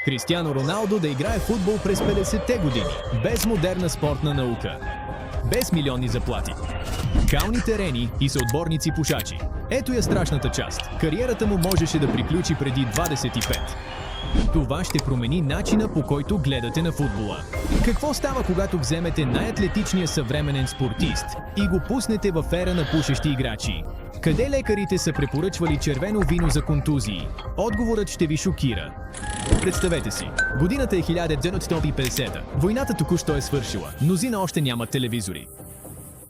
Кристиано Роналдо да играе футбол през 50-те години, без модерна спортна наука, без милионни заплати, кални терени и съотборници пушачи. Ето я страшната част. Кариерата му можеше да приключи преди 25. Това ще промени начина, по който гледате на футбола. Какво става, когато вземете най-атлетичния съвременен спортист и го пуснете в ера на пушещи играчи? Къде лекарите са препоръчвали червено вино за контузии? Отговорът ще ви шокира. Представете си, годината е 1950. Войната току-що е свършила, мнозина още нямат телевизори.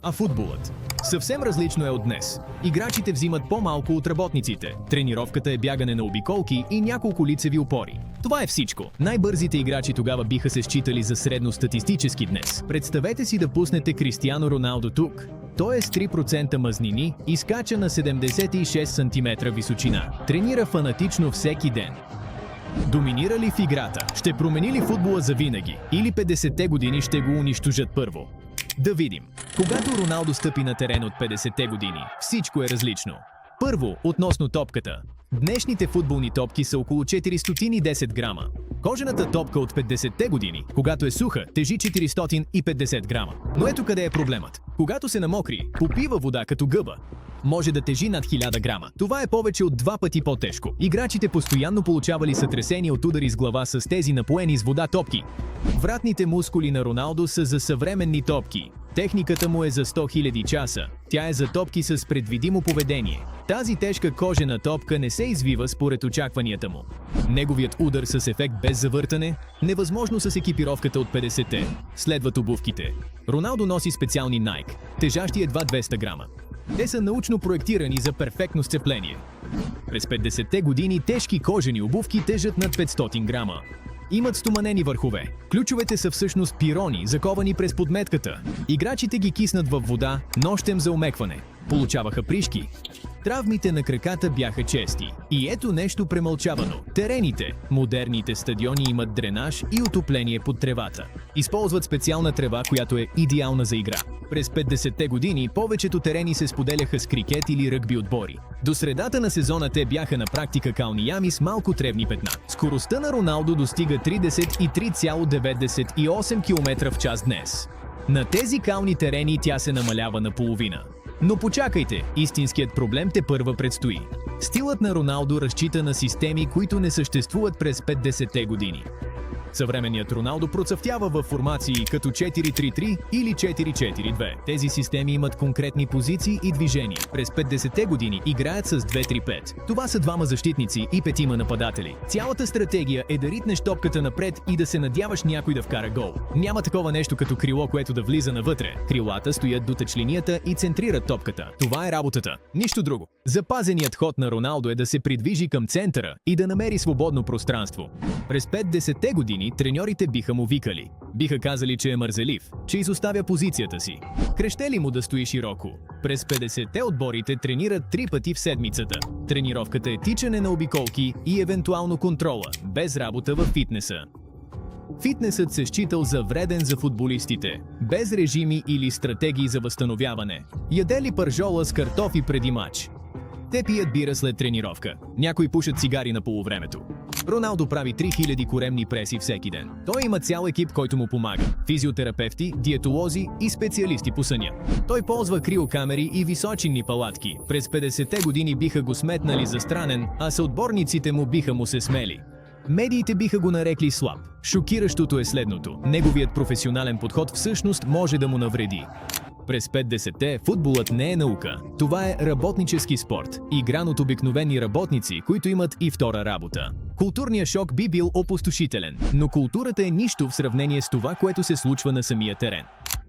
А футболът? Съвсем различно е от днес. Играчите взимат по-малко от работниците. Тренировката е бягане на обиколки и няколко лицеви опори. Това е всичко. Най-бързите играчи тогава биха се считали за средностатистически днес. Представете си да пуснете Кристиано Роналдо тук. Той е с 3% мазнини и скача на 76 см височина. Тренира фанатично всеки ден. Доминира ли в играта? Ще промени ли футбола завинаги? Или 50-те години ще го унищожат първо? Да видим. Когато Роналдо стъпи на терен от 50-те години, всичко е различно. Първо, относно топката. Днешните футболни топки са около 410 грама. Кожената топка от 50-те години, когато е суха, тежи 450 грама. Но ето къде е проблемът. Когато се намокри, попива вода като гъба, може да тежи над 1000 грама. Това е повече от 2 пъти по-тежко. Играчите постоянно получавали сътресения от удари с глава с тези напоени с вода топки. Вратните мускули на Роналдо са за съвременни топки. Техниката му е за 100 000 часа. Тя е за топки с предвидимо поведение. Тази тежка кожена топка не се извива според очакванията му. Неговият удар с ефект без завъртане, невъзможно с екипировката от 50-те. Следват обувките. Роналдо носи специални Nike, тежащи едва 200 грама. Те са научно проектирани за перфектно сцепление. През 50-те години тежки кожени обувки тежат над 500 грама. Имат стоманени върхове. Ключовете са всъщност пирони, заковани през подметката. Играчите ги киснат във вода, нощем за омекване. Получаваха пришки. Травмите на краката бяха чести. И ето нещо премълчавано. Терените. Модерните стадиони имат дренаж и отопление под тревата. Използват специална трева, която е идеална за игра. През 50-те години повечето терени се споделяха с крикет или ръгби отбори. До средата на сезона те бяха на практика кални ями с малко тревни петна. Скоростта на Роналдо достига 33,98 км в час днес. На тези кални терени тя се намалява наполовина. Но почакайте, истинският проблем тепърва предстои. Стилът на Роналдо разчита на системи, които не съществуват през 50-те години. Съвременният Роналдо процъфтява в формации като 4-3-3 или 4-4-2. Тези системи имат конкретни позиции и движения. През 50-те години играят с 2-3-5. Това са двама защитници и 5 нападатели. Цялата стратегия е да ритнеш топката напред и да се надяваш някой да вкара гол. Няма такова нещо като крило, което да влиза навътре. Крилата стоят до тъчлинията и центрират топката. Това е работата. Нищо друго. Запазеният ход на Роналдо е да се придвижи към центъра и да намери свободно пространство. През 50-те години треньорите биха му викали. Биха казали, че е мързелив, че изоставя позицията си. Крещели му да стои широко. През 50-те отборите тренират 3 пъти в седмицата. Тренировката е тичане на обиколки и евентуално контрола, без работа в фитнеса. Фитнесът се считал за вреден за футболистите, без режими или стратегии за възстановяване. Ядели пържола с картофи преди матч. Те пият бира след тренировка. Някои пушат цигари на полувремето. Роналдо прави 3000 коремни преси всеки ден. Той има цял екип, който му помага. Физиотерапевти, диетолози и специалисти по съня. Той ползва криокамери и височинни палатки. През 50-те години биха го сметнали за странен, а съотборниците му биха му се смели. Медиите биха го нарекли слаб. Шокиращото е следното. Неговият професионален подход всъщност може да му навреди. През 50-те футболът не е наука. Това е работнически спорт, игран от обикновени работници, които имат и втора работа. Културният шок би бил опустошителен, но културата е нищо в сравнение с това, което се случва на самия терен.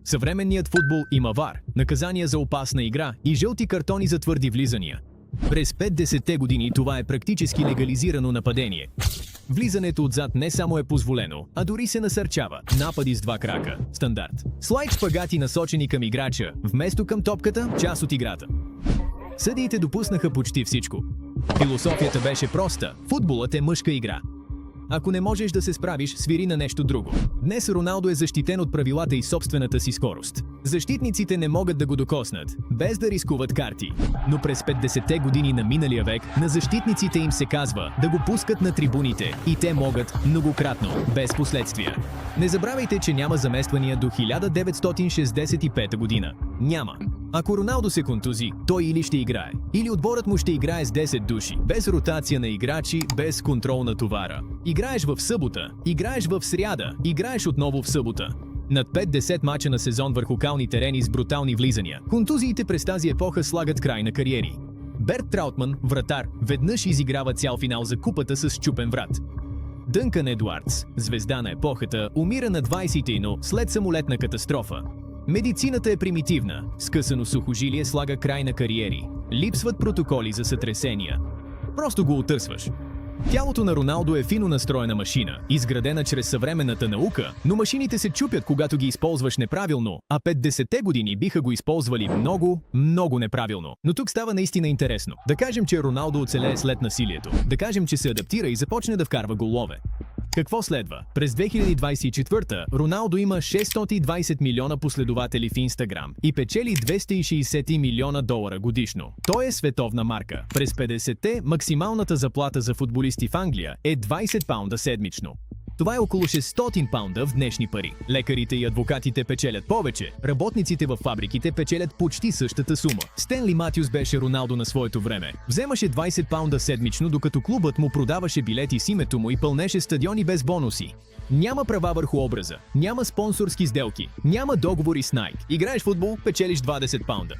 Съвременният футбол има вар, наказания за опасна игра и жълти картони за твърди влизания. През 50-те години това е практически легализирано нападение. Влизането отзад не само е позволено, а дори се насърчава. Напади с 2 крака. Стандарт. Слайд шпагати насочени към играча, вместо към топката, част от играта. Съдиите допуснаха почти всичко. Философията беше проста. Футболът е мъжка игра. Ако не можеш да се справиш, свири на нещо друго. Днес Роналдо е защитен от правилата и собствената си скорост. Защитниците не могат да го докоснат, без да рискуват карти. Но през 50-те години на миналия век на защитниците им се казва да го пускат на трибуните и те могат многократно, без последствия. Не забравяйте, че няма замествания до 1965 година. Няма. Ако Роналдо се контузи, той или ще играе, или отборът му ще играе с 10 души, без ротация на играчи, без контрол на товара. Играеш в събота, играеш в сряда, играеш отново в събота. Над 5-10 мача на сезон върху кални терени с брутални влизания. Контузиите през тази епоха слагат край на кариери. Берт Траутман, вратар, веднъж изиграва цял финал за купата с счупен врат. Дънкан Едуардс, звезда на епохата, умира на 21 след самолетна катастрофа. Медицината е примитивна, скъсано сухожилие слага край на кариери. Липсват протоколи за сътресения. Просто го отърсваш. Тялото на Роналдо е фино настроена машина, изградена чрез съвременната наука, но машините се чупят, когато ги използваш неправилно, а 50-те години биха го използвали много неправилно. Но тук става наистина интересно. Да кажем, че Роналдо оцелее след насилието. Да кажем, че се адаптира и започне да вкарва голове. Какво следва? През 2024 Роналдо има 620 милиона последователи в Инстаграм и печели 260 милиона долара годишно. Той е световна марка. През 50-те максималната заплата за футболисти в Англия е 20 паунда седмично. Това е около 600 паунда в днешни пари. Лекарите и адвокатите печелят повече, работниците във фабриките печелят почти същата сума. Стенли Матюс беше Роналдо на своето време. Вземаше 20 паунда седмично, докато клубът му продаваше билети с името му и пълнеше стадиони без бонуси. Няма права върху образа, няма спонсорски сделки, няма договори с Nike. Играеш футбол, печелиш 20 паунда.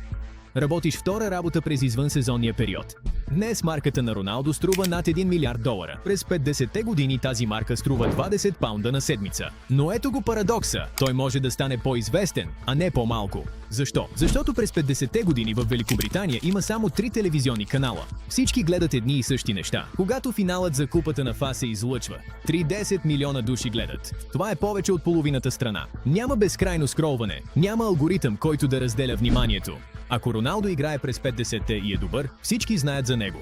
Работиш втора работа през извънсезонния период. Днес марката на Роналдо струва над 1 милиард долара. През 50-те години тази марка струва 20 паунда на седмица. Но ето го парадокса. Той може да стане по-известен, а не по-малко. Защо? Защото през 50-те години в Великобритания има само 3 телевизионни канала. Всички гледат едни и същи неща. Когато финалът за купата на ФА се излъчва, 30 милиона души гледат. Това е повече от половината страна. Няма безкрайно скролване, няма алгоритъм, който да разделя вниманието. Ако Роналдо играе през 50-те и е добър, всички знаят за него.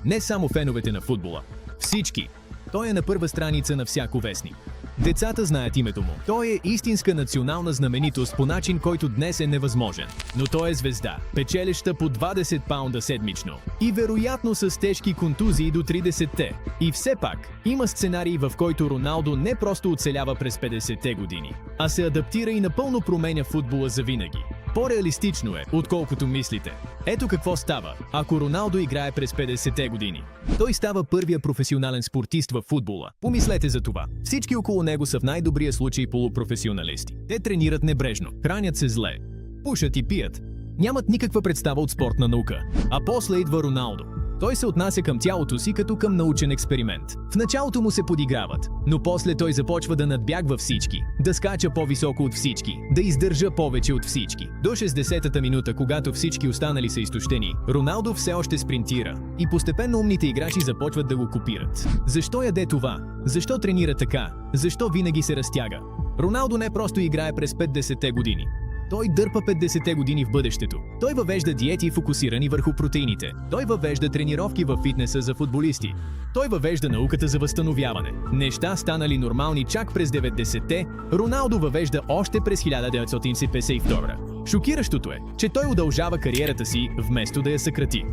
Не само феновете на футбола. Всички. Той е на първа страница на всяко вестник. Децата знаят името му. Той е истинска национална знаменитост по начин, който днес е невъзможен. Но той е звезда, печелеща по 20 паунда седмично. И вероятно с тежки контузии до 30-те. И все пак, има сценарий, в който Роналдо не просто оцелява през 50-те години, а се адаптира и напълно променя футбола завинаги. По-реалистично е, отколкото мислите. Ето какво става, ако Роналдо играе през 50-те години. Той става първия професионален спортист в футбола. Помислете за това. Всички около него са в най-добрия случай полупрофесионалисти. Те тренират небрежно, хранят се зле, пушат и пият. Нямат никаква представа от спортна наука. А после идва Роналдо. Той се отнася към тялото си като към научен експеримент. В началото му се подиграват, но после той започва да надбягва всички, да скача по-високо от всички, да издържа повече от всички. До 60-та минута, когато всички останали са изтощени, Роналдо все още спринтира и постепенно умните играчи започват да го копират. Защо яде това? Защо тренира така? Защо винаги се разтяга? Роналдо не просто играе през 50-те години. Той дърпа 50-те години в бъдещето. Той въвежда диети, фокусирани върху протеините. Той въвежда тренировки във фитнеса за футболисти. Той въвежда науката за възстановяване. Неща станали нормални чак през 90-те, Роналдо въвежда още през 1952. Шокиращото е, че той удължава кариерата си, вместо да я съкрати.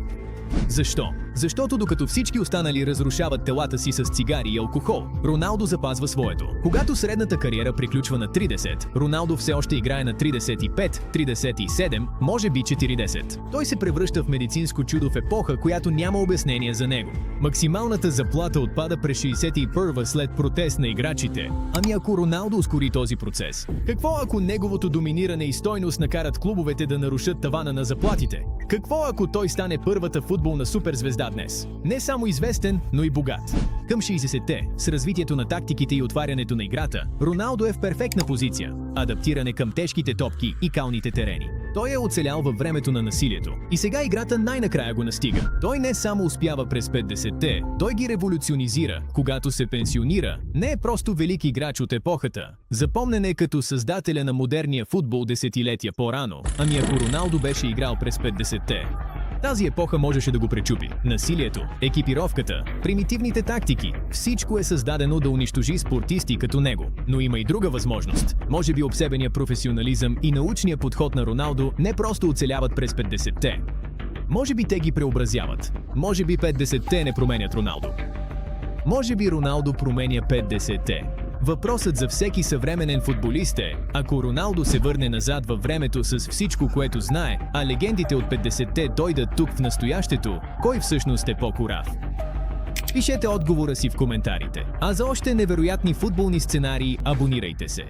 Защо? Защото докато всички останали разрушават телата си с цигари и алкохол, Роналдо запазва своето. Когато средната кариера приключва на 30, Роналдо все още играе на 35, 37, може би 40. Той се превръща в медицинско чудо в епоха, която няма обяснение за него. Максималната заплата отпада през 61 след протест на играчите. Ами ако Роналдо ускори този процес? Какво ако неговото доминиране и стойност накарат клубовете да нарушат тавана на заплатите? Какво ако той стане първата футболна суперзвезда днес? Не само известен, но и богат. Към 60-те, с развитието на тактиките и отварянето на играта, Роналдо е в перфектна позиция. Адаптиране към тежките топки и калните терени. Той е оцелял във времето на насилието. И сега играта най-накрая го настига. Той не само успява през 50-те, той ги революционизира. Когато се пенсионира, не е просто велик играч от епохата. Запомнен е като създателя на модерния футбол десетилетия по-рано. Ами ако Роналдо беше играл през 50-те, Тази епоха можеше да го пречупи. Насилието, екипировката, примитивните тактики – всичко е създадено да унищожи спортисти като него. Но има и друга възможност. Може би обсебения професионализъм и научния подход на Роналдо не просто оцеляват през 50-те. Може би те ги преобразяват. Може би 50-те не променят Роналдо. Може би Роналдо променя 50-те. Въпросът за всеки съвременен футболист е, ако Роналдо се върне назад във времето с всичко, което знае, а легендите от 50-те дойдат тук в настоящето, кой всъщност е по-корав? Пишете отговора си в коментарите. А за още невероятни футболни сценарии абонирайте се.